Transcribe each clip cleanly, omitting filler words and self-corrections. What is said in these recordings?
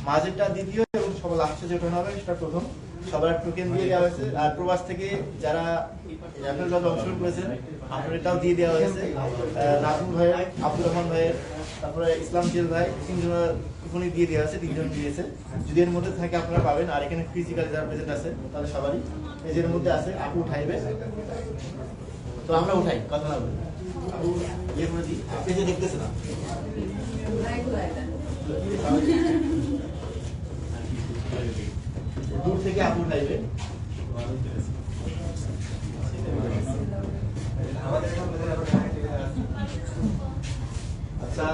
মাঝেরটা দ্বিতীয় এবং সবার লাস্টে যেটা হবে সেটা প্রথম। সবার টোকেন দিয়ে দেওয়া হয়েছে। আর প্রবাস থেকে যারা র্যাফেল ড্রতে অংশগ্রহণ করেছেন আপনার এটাও দিয়ে দেওয়া হয়েছে। নাজমুল ভাইয়ের, আব্দুর রহমান ভাইয়ের, তারপরে ইসলাম জেল ভাই, তিনজনের কুপনই দিয়ে দেওয়া হয়েছে, তিনজন দিয়েছে। যদি এর মধ্যে থাকে আপনারা পাবেন। আর এখানে ফিজিক্যালি যারা প্রেজেন্ট আছে তাদের সবারই এর মধ্যে আছে। আপু উঠাইবে, তো আমরা উঠাই, কথা না বলি। আপু ইয়ে করে দিই, আপনি যে দেখতেছে না দূর থেকে আপু উঠাইবে। আচ্ছা,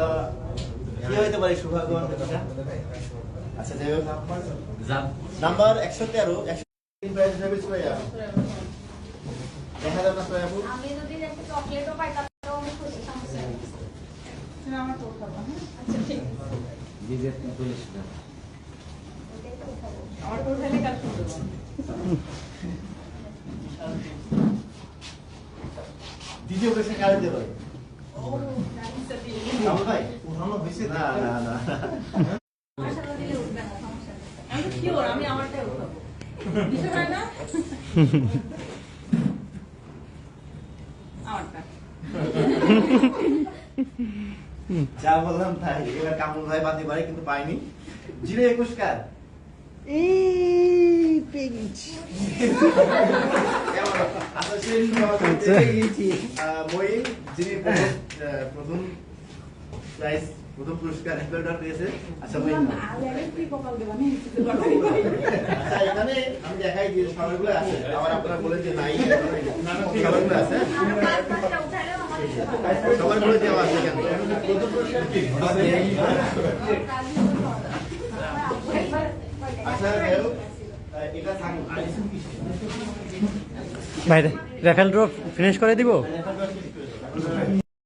কি হইতে পারে সৌভাগ্যবান কথাটা? আচ্ছা, যাই হোক, নাম্বার 113 দেখা যাবে না আপু। আমি যদি একটা চকলেটও পাই তাহলেও আমি খুশি, সমস্যা নেই। আমার তো খাবো। আচ্ছা, ঠিক আছে। দিদি বলিস না, আমার তো খালি কাজ করতে হবে। দ্বিতীয় কোশ্চেন কার দিতে পারে? ও নাইসটা দিয়ে। আপু ভাই উঠানো হইছে? না না না, মাশাআল্লাহ দিলে উঠবে না, সমস্যা নেই। আমি শিওর আমি আমারটাই উঠাবো। দিতে পারে না? আমারটা। যা বললাম তাই। এবার কামরুল ভাই বাদে পারে কিন্তু পাইনি। 021 কার? আচ্ছা, সেই মই যিনি প্রথম প্রাইজ, প্রথম পুরস্কার হেলমেট পেয়েছে। আচ্ছা মই, আচ্ছা এখানে আমি দেখাই যে সবাইগুলো আছে, আবার আপনারা বলেন যে নাই, সবাইগুলো আছে, আরো পাঁচটা উঠালেও আমার সবাইগুলো দেওয়া আছে। কেন প্রথম পুরস্কার কি? আচ্ছা, এটা থাকুক। ভাই রেফেল ড্র ফিনিশ করে দিব।